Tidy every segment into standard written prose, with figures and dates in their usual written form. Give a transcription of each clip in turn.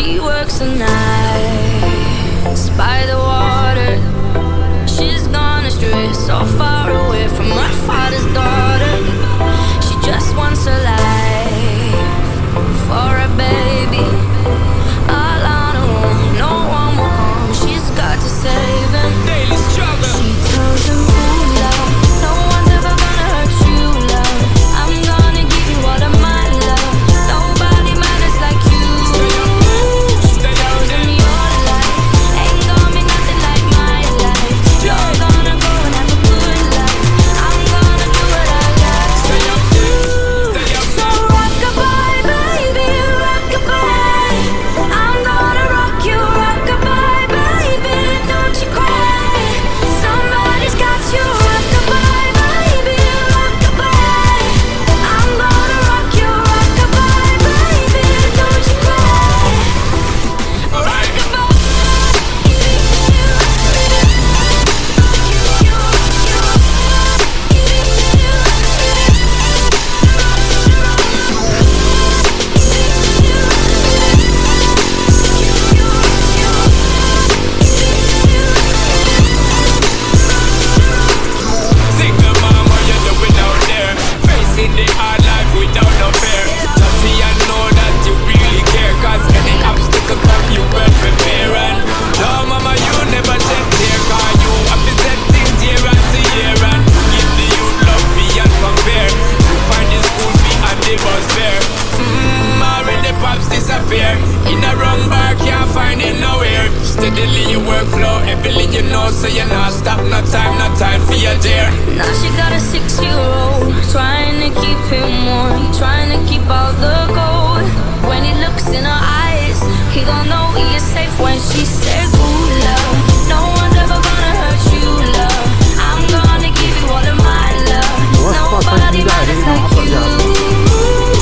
She works the nights by the water. She's gone astray, so far away from her father's daughter. She just wants a life for a baby. All on her own, no one will come. She's got to save him. Daily struggle. She tells him, ooh, love, no one's ever gonna hurt you, love. I'm gonna give you all of my love. Nobody matters like you. She tells him your life ain't gonna be nothing like my life. You're gonna go and have a good life. I'm gonna do what I got to do. So rock-a-bye, baby, rock-a-bye. I'm gonna rock you, rock-a-bye, baby. Don't you cry, somebody's got you. Rock-a-bye, baby, rock-a-bye. I'm gonna rock you, rock-a-bye, baby. Don't you cry, rock-a-bye. Single mom, what you doing out there? Facing the hard life without no fear. Just see and know that you really care. Cause any obstacle come, you well prepare. And no mama, you never shed tear. Cause you have to set things year after year. And give the youth love beyond compare. You find the school fee and the bus fare. Already pops disappear. In a wrong bar, can't find it nowhere. Steadily you workflow, everything you know. So you not stop, no time for your dear. Now she got a 6-year-old, trying to keep him warm, trying to keep all the gold. When he looks in her eyes, he gon' know he is safe when she says, ooh, love, no one's ever gonna hurt you, love. I'm gonna give you all of my love. Nobody matters like you.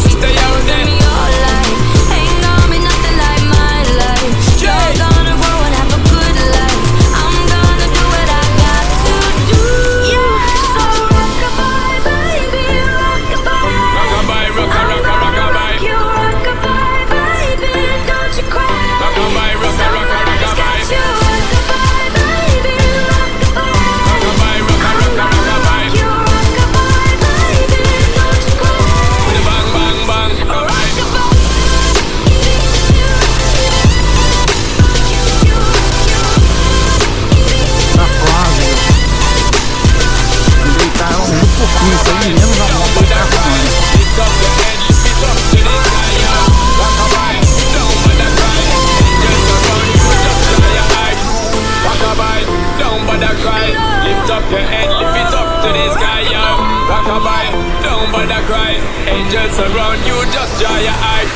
She tells me your life ain't gonna be nothing like my life. You're gonna grow and have a good life. I'm gonna do what I got to do. Yeah, so rock-a-bye, baby, rock-a-bye. Rock-a-bye, rock-a-rock-a-rock-a-bye. You rock-a-bye, baby, don't you cry. Rock-a-bye, Somebody's got rock-a-rock-a-rock-a-bye. you. Rock-a-bye, baby, rock-a-bye. Rock-a-bye, rock-a-rock-a-rock-a-bye. You rock-a-bye, baby, don't you cry. Bang, bang, bang. Alright. Tá suave. Deitaram muito pouquinho, isso aí mesmo já vão deitar com ele. Lift up your head, lift it up to the sky, yo. Rock-a-bye, don't bother cry. Just around you, just dry your eyes. Rock-a-bye, don't bother cry. Lift up your head, lift it up to the sky, yo. Rock-a-bye, don't bother cry. Angels around you, just dry your eyes.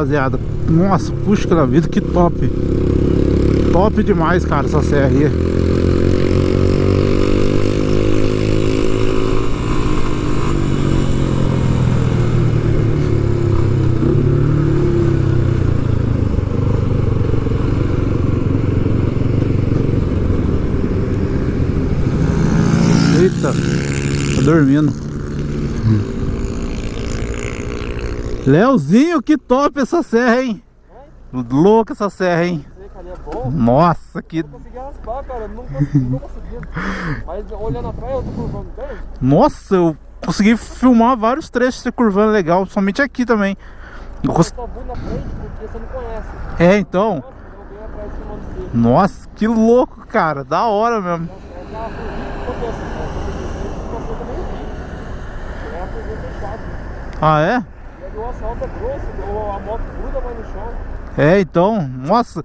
rapaziada. Nossa, puxa que da vida, que top. Top demais, cara, essa serra aí. Eita, tá dormindo. Leozinho, que top essa serra, hein? Louca essa serra, hein? Nossa, que... Eu consegui raspar, cara, não conseguindo. Mas olhando atrás, eu tô curvando bem. Nossa, eu consegui filmar vários trechos de curvando legal, somente aqui também. Eu só vou na frente porque você não conhece. É, então. Nossa, eu venho atrás filmando você. Nossa, que louco, cara. Da hora mesmo. É aquela curvinha que acontece, cara. Quando você também vi. É a curvinha fechada. Ah, é? E aí o asfalto é grosso, a moto gruda mais no chão. É, então. Nossa.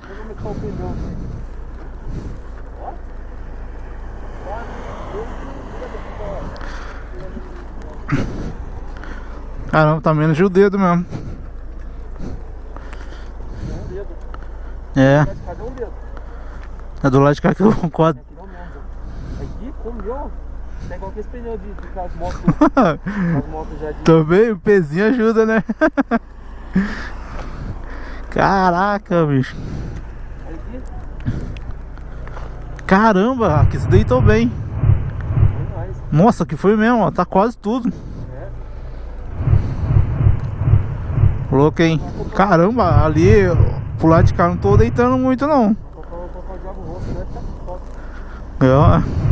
Eu vou meter o pneu. Ó. Caramba, tá menos de o dedo mesmo. Um dedo. É. Cadê um dedo? É do lado de cá que eu concordo. Aqui não mesmo. Aqui, como deu? Tem igual aqueles pneus de as motos. As motos já de... Também o pezinho ajuda, né? Caraca, bicho. Aqui, Caramba, aqui se deitou bem. foi mais. Nossa, aqui foi mesmo, ó. Tá quase tudo. É. Louco, hein? Caramba, ali pro lado de cá não tô deitando muito, não. Vou colocar o diabo roxo, né? Tá top. É.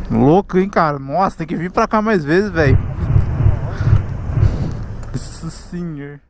Louco, hein, cara? Nossa, tem que vir pra cá mais vezes, velho. Nossa senhor.